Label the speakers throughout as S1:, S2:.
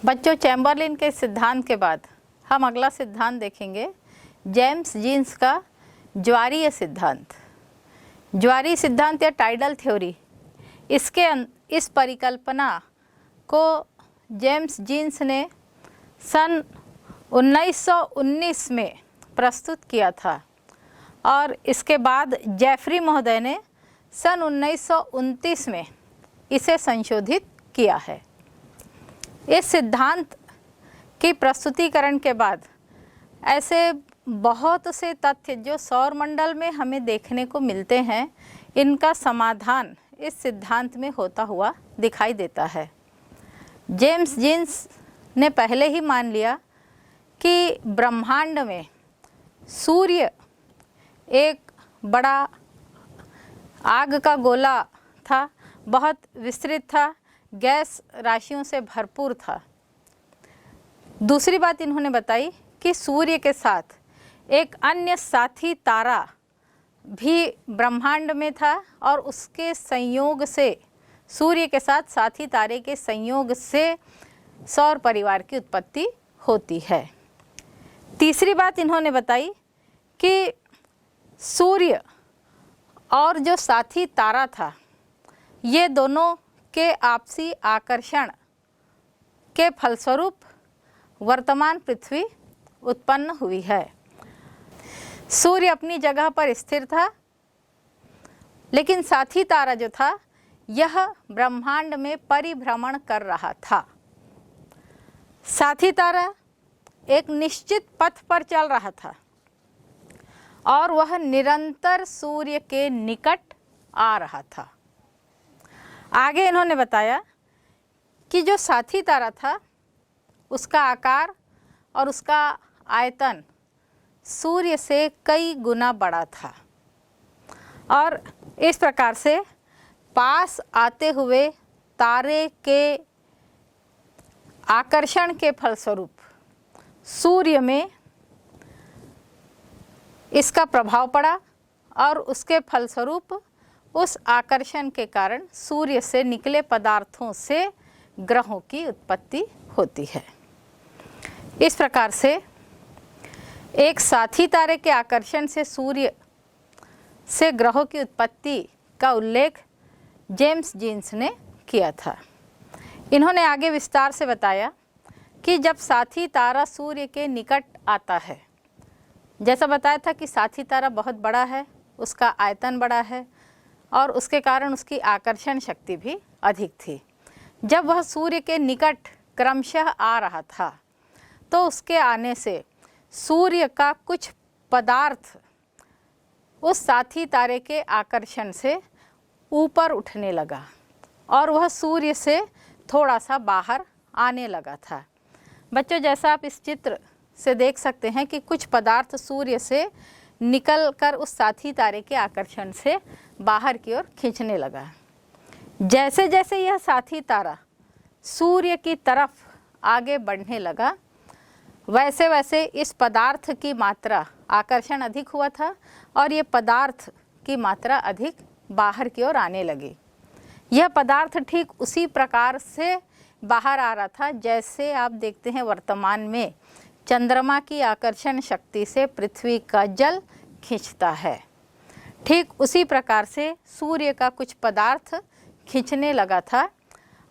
S1: बच्चों, चैम्बरलिन के सिद्धांत के बाद हम अगला सिद्धांत देखेंगे, जेम्स जीन्स का ज्वारीय सिद्धांत। ज्वारीय सिद्धांत या टाइडल थ्योरी, इस परिकल्पना को जेम्स जीन्स ने सन 1919 में प्रस्तुत किया था और इसके बाद जेफरी महोदय ने सन 1929 में इसे संशोधित किया है। इस सिद्धांत की प्रस्तुतिकरण के बाद ऐसे बहुत से तथ्य जो सौरमंडल में हमें देखने को मिलते हैं, इनका समाधान इस सिद्धांत में होता हुआ दिखाई देता है। जेम्स जीन्स ने पहले ही मान लिया कि ब्रह्मांड में सूर्य एक बड़ा आग का गोला था, बहुत विस्तृत था, गैस राशियों से भरपूर था। दूसरी बात इन्होंने बताई कि सूर्य के साथ एक अन्य साथी तारा भी ब्रह्मांड में था और उसके संयोग से, सूर्य के साथ साथी तारे के संयोग से सौर परिवार की उत्पत्ति होती है। तीसरी बात इन्होंने बताई कि सूर्य और जो साथी तारा था, ये दोनों के आपसी आकर्षण के फलस्वरूप वर्तमान पृथ्वी उत्पन्न हुई है। सूर्य अपनी जगह पर स्थिर था, लेकिन साथी तारा जो था यह ब्रह्मांड में परिभ्रमण कर रहा था। साथी तारा एक निश्चित पथ पर चल रहा था और वह निरंतर सूर्य के निकट आ रहा था। आगे इन्होंने बताया कि जो साथी तारा था उसका आकार और उसका आयतन सूर्य से कई गुना बड़ा था और इस प्रकार से पास आते हुए तारे के आकर्षण के फलस्वरूप सूर्य में इसका प्रभाव पड़ा और उसके फलस्वरूप उस आकर्षण के कारण सूर्य से निकले पदार्थों से ग्रहों की उत्पत्ति होती है। इस प्रकार से एक साथी तारे के आकर्षण से सूर्य से ग्रहों की उत्पत्ति का उल्लेख जेम्स जीन्स ने किया था। इन्होंने आगे विस्तार से बताया कि जब साथी तारा सूर्य के निकट आता है, जैसा बताया था कि साथी तारा बहुत बड़ा है, उसका आयतन बड़ा है और उसके कारण उसकी आकर्षण शक्ति भी अधिक थी। जब वह सूर्य के निकट क्रमशः आ रहा था तो उसके आने से सूर्य का कुछ पदार्थ उस साथी तारे के आकर्षण से ऊपर उठने लगा और वह सूर्य से थोड़ा सा बाहर आने लगा था। बच्चों, जैसा आप इस चित्र से देख सकते हैं कि कुछ पदार्थ सूर्य से निकलकर उस साथी तारे के आकर्षण से बाहर की ओर खींचने लगा। जैसे जैसे यह साथी तारा सूर्य की तरफ आगे बढ़ने लगा, वैसे वैसे इस पदार्थ की मात्रा, आकर्षण अधिक हुआ था और ये पदार्थ की मात्रा अधिक बाहर की ओर आने लगी। यह पदार्थ ठीक उसी प्रकार से बाहर आ रहा था जैसे आप देखते हैं वर्तमान में चंद्रमा की आकर्षण शक्ति से पृथ्वी का जल खींचता है। ठीक उसी प्रकार से सूर्य का कुछ पदार्थ खींचने लगा था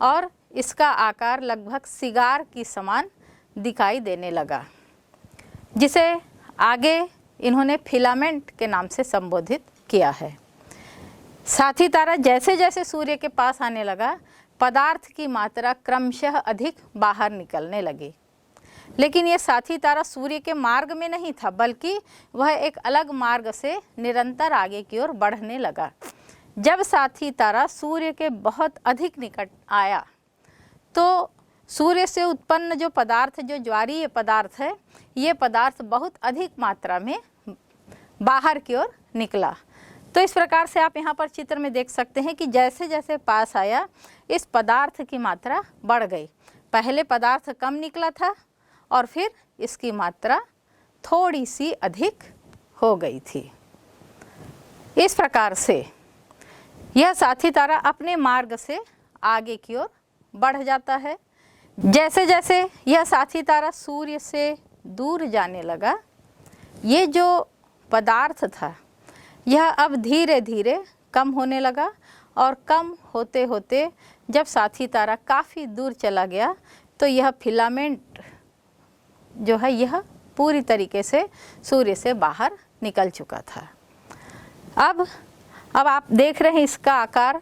S1: और इसका आकार लगभग सिगार की समान दिखाई देने लगा, जिसे आगे इन्होंने फिलामेंट के नाम से संबोधित किया है। साथी तारा जैसे जैसे सूर्य के पास आने लगा, पदार्थ की मात्रा क्रमशः अधिक बाहर निकलने लगी। लेकिन यह साथी तारा सूर्य के मार्ग में नहीं था, बल्कि वह एक अलग मार्ग से निरंतर आगे की ओर बढ़ने लगा। जब साथी तारा सूर्य के बहुत अधिक निकट आया तो सूर्य से उत्पन्न जो पदार्थ, जो ज्वारीय पदार्थ है, ये पदार्थ बहुत अधिक मात्रा में बाहर की ओर निकला। तो इस प्रकार से आप यहाँ पर चित्र में देख सकते हैं कि जैसे जैसे पास आया, इस पदार्थ की मात्रा बढ़ गई। पहले पदार्थ कम निकला था और फिर इसकी मात्रा थोड़ी सी अधिक हो गई थी। इस प्रकार से यह साथी तारा अपने मार्ग से आगे की ओर बढ़ जाता है। जैसे जैसे यह साथी तारा सूर्य से दूर जाने लगा, ये जो पदार्थ था यह अब धीरे धीरे कम होने लगा और कम होते होते जब साथी तारा काफ़ी दूर चला गया तो यह फिलामेंट जो है यह पूरी तरीके से सूर्य से बाहर निकल चुका था। अब आप देख रहे हैं इसका आकार,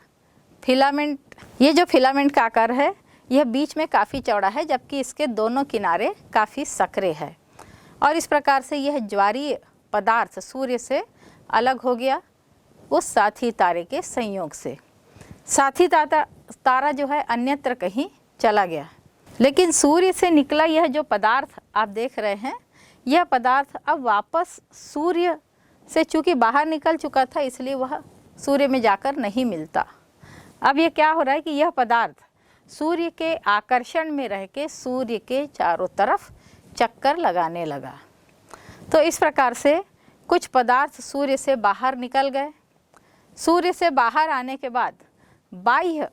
S1: फिलामेंट, ये जो फिलामेंट का आकार है यह बीच में काफ़ी चौड़ा है जबकि इसके दोनों किनारे काफ़ी संकरे है और इस प्रकार से यह ज्वारीय पदार्थ सूर्य से अलग हो गया उस साथी तारे के संयोग से। साथी तारा जो है अन्यत्र कहीं चला गया, लेकिन सूर्य से निकला यह जो पदार्थ आप देख रहे हैं यह पदार्थ अब वापस सूर्य से चूँकि बाहर निकल चुका था इसलिए वह सूर्य में जाकर नहीं मिलता। अब ये क्या हो रहा है कि यह पदार्थ सूर्य के आकर्षण में रह के सूर्य के चारों तरफ चक्कर लगाने लगा। तो इस प्रकार से कुछ पदार्थ सूर्य से बाहर निकल गए। सूर्य से बाहर आने के बाद बाह्य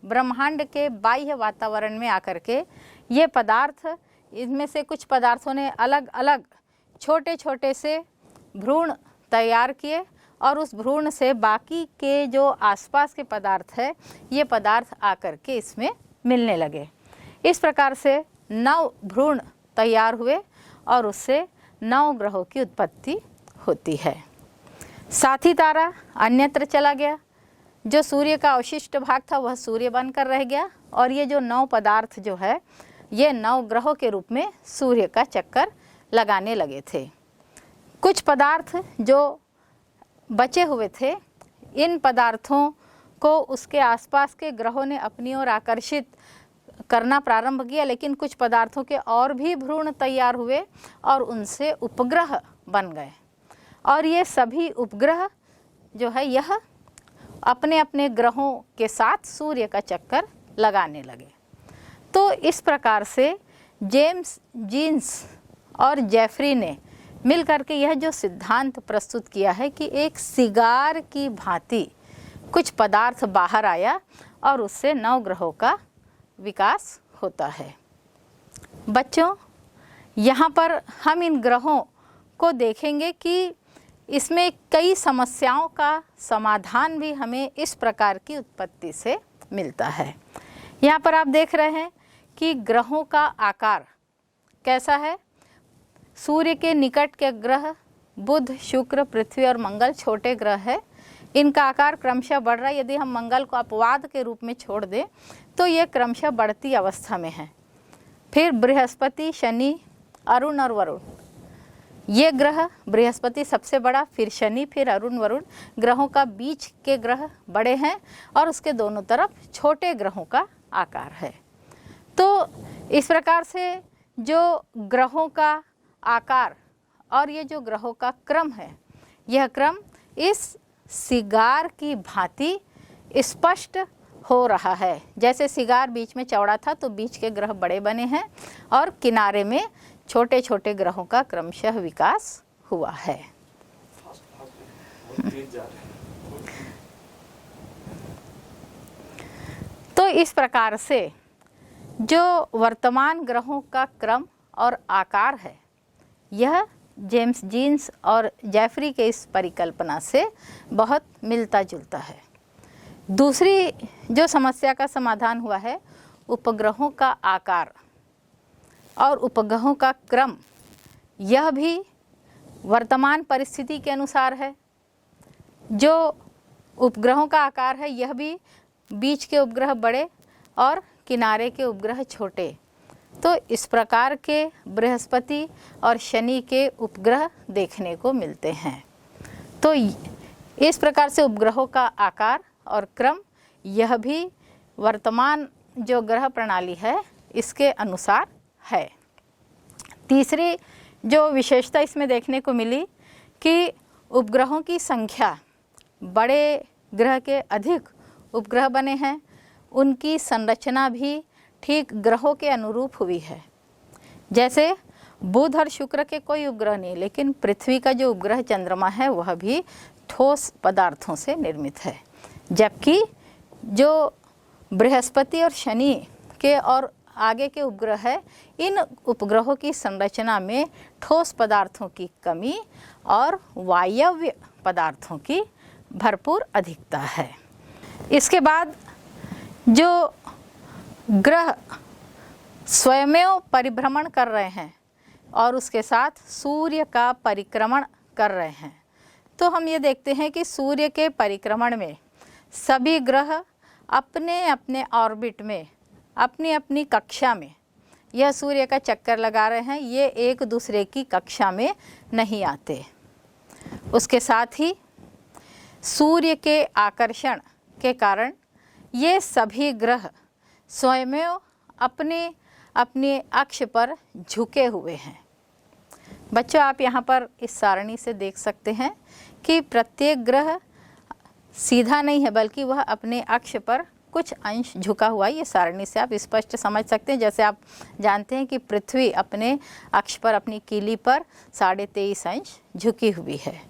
S1: ब्रह्मांड के बाह्य वातावरण में आकर के ये पदार्थ, इनमें से कुछ पदार्थों ने अलग अलग छोटे छोटे से भ्रूण तैयार किए और उस भ्रूण से बाकी के जो आसपास के पदार्थ है ये पदार्थ आकर के इसमें मिलने लगे। इस प्रकार से 9 भ्रूण तैयार हुए और उससे 9 ग्रहों की उत्पत्ति होती है। साथी तारा अन्यत्र चला गया, जो सूर्य का अवशिष्ट भाग था वह सूर्य बनकर रह गया और ये जो 9 पदार्थ जो है ये 9 ग्रहों के रूप में सूर्य का चक्कर लगाने लगे थे। कुछ पदार्थ जो बचे हुए थे इन पदार्थों को उसके आसपास के ग्रहों ने अपनी ओर आकर्षित करना प्रारंभ किया, लेकिन कुछ पदार्थों के और भी भ्रूण तैयार हुए और उनसे उपग्रह बन गए और ये सभी उपग्रह जो है यह अपने अपने ग्रहों के साथ सूर्य का चक्कर लगाने लगे। तो इस प्रकार से जेम्स जीन्स और जेफरी ने मिल करके यह जो सिद्धांत प्रस्तुत किया है कि एक सिगार की भांति कुछ पदार्थ बाहर आया और उससे 9 ग्रहों का विकास होता है। बच्चों, यहाँ पर हम इन ग्रहों को देखेंगे कि इसमें कई समस्याओं का समाधान भी हमें इस प्रकार की उत्पत्ति से मिलता है। यहाँ पर आप देख रहे हैं कि ग्रहों का आकार कैसा है। सूर्य के निकट के ग्रह बुध, शुक्र, पृथ्वी और मंगल छोटे ग्रह है। इनका आकार क्रमशः बढ़ रहा है। यदि हम मंगल को अपवाद के रूप में छोड़ दें तो ये क्रमशः बढ़ती अवस्था में है। फिर बृहस्पति, शनि, अरुण और वरुण, ये ग्रह, बृहस्पति सबसे बड़ा, फिर शनि, फिर अरुण, वरुण, ग्रहों का बीच के ग्रह बड़े हैं और उसके दोनों तरफ छोटे ग्रहों का आकार है। तो इस प्रकार से जो ग्रहों का आकार और ये जो ग्रहों का क्रम है यह क्रम इस सिगार की भांति स्पष्ट हो रहा है। जैसे सिगार बीच में चौड़ा था तो बीच के ग्रह बड़े बने हैं और किनारे में छोटे छोटे ग्रहों का क्रमशः विकास हुआ है। तो इस प्रकार से जो वर्तमान ग्रहों का क्रम और आकार है यह जेम्स जीन्स और जेफरी के इस परिकल्पना से बहुत मिलता जुलता है। दूसरी जो समस्या का समाधान हुआ है उपग्रहों का आकार और उपग्रहों का क्रम, यह भी वर्तमान परिस्थिति के अनुसार है। जो उपग्रहों का आकार है यह भी बीच के उपग्रह बड़े और किनारे के उपग्रह छोटे। तो इस प्रकार के बृहस्पति और शनि के उपग्रह देखने को मिलते हैं। तो इस प्रकार से उपग्रहों का आकार और क्रम यह भी वर्तमान जो ग्रह प्रणाली है इसके अनुसार है। तीसरी जो विशेषता इसमें देखने को मिली कि उपग्रहों की संख्या, बड़े ग्रह के अधिक उपग्रह बने हैं, उनकी संरचना भी ठीक ग्रहों के अनुरूप हुई है। जैसे बुध और शुक्र के कोई उपग्रह नहीं, लेकिन पृथ्वी का जो उपग्रह चंद्रमा है वह भी ठोस पदार्थों से निर्मित है, जबकि जो बृहस्पति और शनि के और आगे के उपग्रह है, इन उपग्रहों की संरचना में ठोस पदार्थों की कमी और वायव्य पदार्थों की भरपूर अधिकता है। इसके बाद जो ग्रह स्वयमेव परिभ्रमण कर रहे हैं और उसके साथ सूर्य का परिक्रमण कर रहे हैं, तो हम ये देखते हैं कि सूर्य के परिक्रमण में सभी ग्रह अपने अपने ऑर्बिट में, अपनी अपनी कक्षा में यह सूर्य का चक्कर लगा रहे हैं, ये एक दूसरे की कक्षा में नहीं आते। उसके साथ ही सूर्य के आकर्षण के कारण ये सभी ग्रह स्वयमेव अपने अपने अक्ष पर झुके हुए हैं। बच्चों, आप यहाँ पर इस सारणी से देख सकते हैं कि प्रत्येक ग्रह सीधा नहीं है, बल्कि वह अपने अक्ष पर कुछ अंश झुका हुआ है। ये सारणी से आप स्पष्ट समझ सकते हैं। जैसे आप जानते हैं कि पृथ्वी अपने अक्ष पर, अपनी कीली पर 23.5 अंश झुकी हुई है,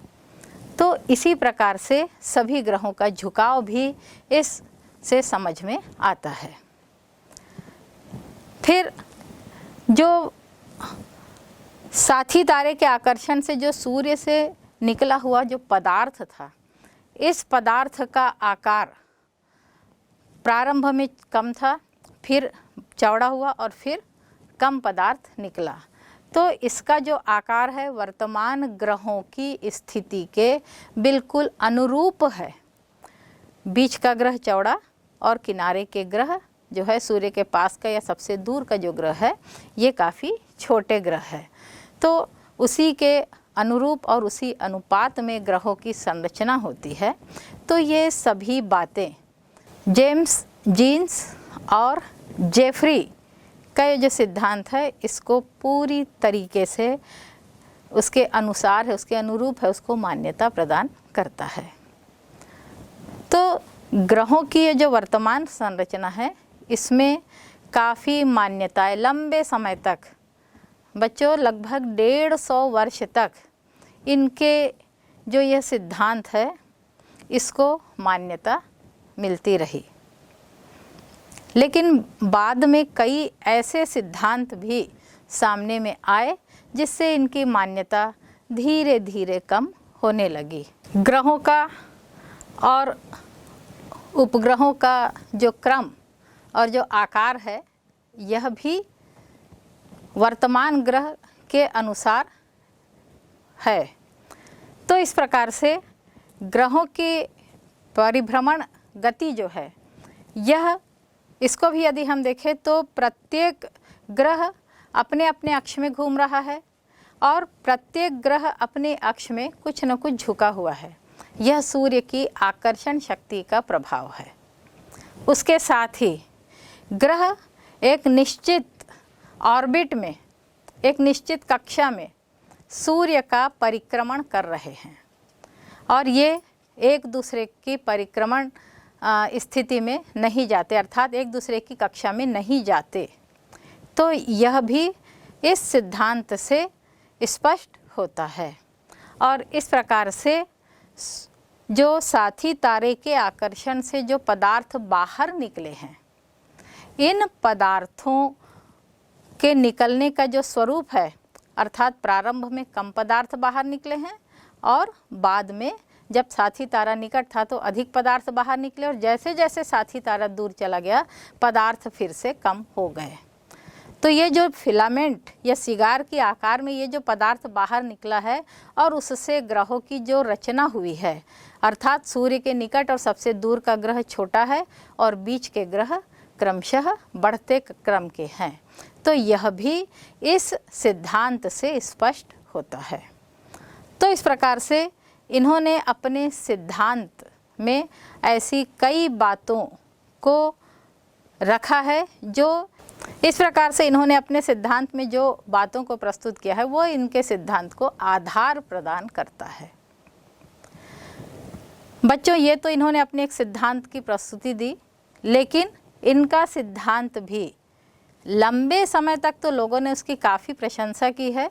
S1: तो इसी प्रकार से सभी ग्रहों का झुकाव भी इस से समझ में आता है। फिर जो साथी तारे के आकर्षण से जो सूर्य से निकला हुआ जो पदार्थ था, इस पदार्थ का आकार प्रारंभ में कम था, फिर चौड़ा हुआ और फिर कम पदार्थ निकला। तो इसका जो आकार है वर्तमान ग्रहों की स्थिति के बिल्कुल अनुरूप है। बीच का ग्रह चौड़ा और किनारे के ग्रह जो है सूर्य के पास का या सबसे दूर का जो ग्रह है, ये काफ़ी छोटे ग्रह है। तो उसी के अनुरूप और उसी अनुपात में ग्रहों की संरचना होती है। तो ये सभी बातें जेम्स जीन्स और जेफरी का ये जो सिद्धांत है, इसको पूरी तरीके से उसके अनुसार है, उसके अनुरूप है, उसको मान्यता प्रदान करता है। तो ग्रहों की ये जो वर्तमान संरचना है, इसमें काफ़ी मान्यताएं लंबे समय तक, बच्चों लगभग 150 वर्ष तक इनके जो यह सिद्धांत है, इसको मान्यता मिलती रही। लेकिन बाद में कई ऐसे सिद्धांत भी सामने में आए जिससे इनकी मान्यता धीरे धीरे कम होने लगी। ग्रहों का और उपग्रहों का जो क्रम और जो आकार है, यह भी वर्तमान ग्रह के अनुसार है। तो इस प्रकार से ग्रहों की परिभ्रमण गति जो है, यह इसको भी यदि हम देखें तो प्रत्येक ग्रह अपने अपने अक्ष में घूम रहा है और प्रत्येक ग्रह अपने अक्ष में कुछ न कुछ झुका हुआ है। यह सूर्य की आकर्षण शक्ति का प्रभाव है। उसके साथ ही ग्रह एक निश्चित ऑर्बिट में, एक निश्चित कक्षा में सूर्य का परिक्रमण कर रहे हैं और ये एक दूसरे की परिक्रमण स्थिति में नहीं जाते, अर्थात एक दूसरे की कक्षा में नहीं जाते। तो यह भी इस सिद्धांत से स्पष्ट होता है। और इस प्रकार से जो साथी तारे के आकर्षण से जो पदार्थ बाहर निकले हैं, इन पदार्थों के निकलने का जो स्वरूप है, अर्थात प्रारंभ में कम पदार्थ बाहर निकले हैं और बाद में जब साथी तारा निकट था तो अधिक पदार्थ बाहर निकले, और जैसे जैसे साथी तारा दूर चला गया पदार्थ फिर से कम हो गए। तो ये जो फिलामेंट या सिगार के आकार में ये जो पदार्थ बाहर निकला है और उससे ग्रहों की जो रचना हुई है, अर्थात सूर्य के निकट और सबसे दूर का ग्रह छोटा है और बीच के ग्रह क्रमशः बढ़ते क्रम के हैं। तो यह भी इस सिद्धांत से स्पष्ट होता है। तो इस प्रकार से इन्होंने अपने सिद्धांत में ऐसी कई बातों को रखा है, जो इस प्रकार से इन्होंने अपने सिद्धांत में जो बातों को प्रस्तुत किया है वो इनके सिद्धांत को आधार प्रदान करता है। बच्चों, ये तो इन्होंने अपने एक सिद्धांत की प्रस्तुति दी, लेकिन इनका सिद्धांत भी लंबे समय तक तो लोगों ने उसकी काफ़ी प्रशंसा की है,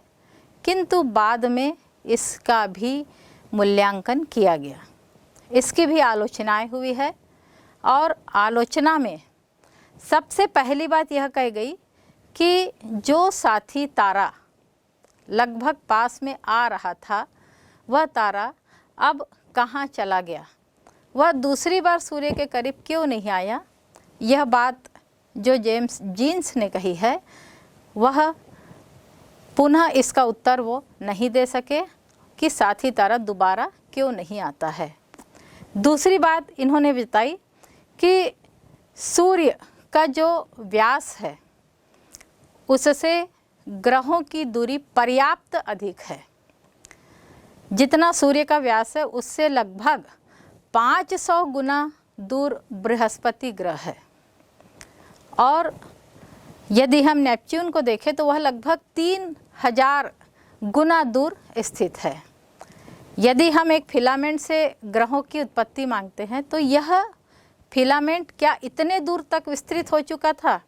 S1: किंतु बाद में इसका भी मूल्यांकन किया गया, इसकी भी आलोचनाएं हुई है और आलोचना में सबसे पहली बात यह कही गई कि जो साथी तारा लगभग पास में आ रहा था वह तारा अब कहाँ चला गया, वह दूसरी बार सूर्य के करीब क्यों नहीं आया। यह बात जो जेम्स जीन्स ने कही है वह पुनः इसका उत्तर वो नहीं दे सके कि साथी तारा दोबारा क्यों नहीं आता है। दूसरी बात इन्होंने बताई कि सूर्य का जो व्यास है उससे ग्रहों की दूरी पर्याप्त अधिक है। जितना सूर्य का व्यास है उससे लगभग 500 गुना दूर बृहस्पति ग्रह है, और यदि हम नेपच्यून को देखें तो वह लगभग 3000 गुना दूर स्थित है। यदि हम एक फिलामेंट से ग्रहों की उत्पत्ति मांगते हैं तो यह फिलामेंट क्या इतने दूर तक विस्तृत हो चुका था।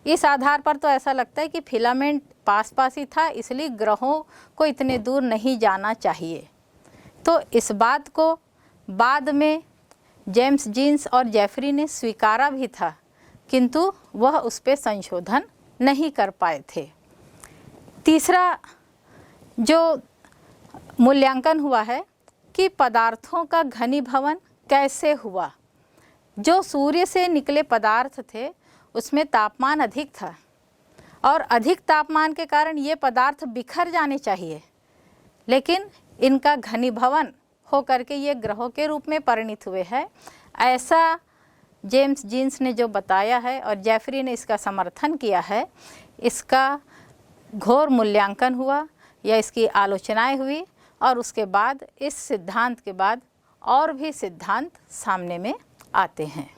S1: इस आधार पर तो ऐसा लगता है कि फिलामेंट पास पास ही था, इसलिए ग्रहों को इतने दूर नहीं जाना चाहिए। तो इस बात को बाद में जेम्स जीन्स और जेफरी ने स्वीकारा भी था, किंतु वह उस पर संशोधन नहीं कर पाए थे। तीसरा जो मूल्यांकन हुआ है कि पदार्थों का घनीभवन कैसे हुआ। जो सूर्य से निकले पदार्थ थे उसमें तापमान अधिक था, और अधिक तापमान के कारण ये पदार्थ बिखर जाने चाहिए, लेकिन इनका घनीभवन होकर के ये ग्रहों के रूप में परिणित हुए हैं। ऐसा जेम्स जीन्स ने जो बताया है और जेफरी ने इसका समर्थन किया है, इसका घोर मूल्यांकन हुआ या इसकी आलोचनाएं हुई, और उसके बाद इस सिद्धांत के बाद और भी सिद्धांत सामने में आते हैं।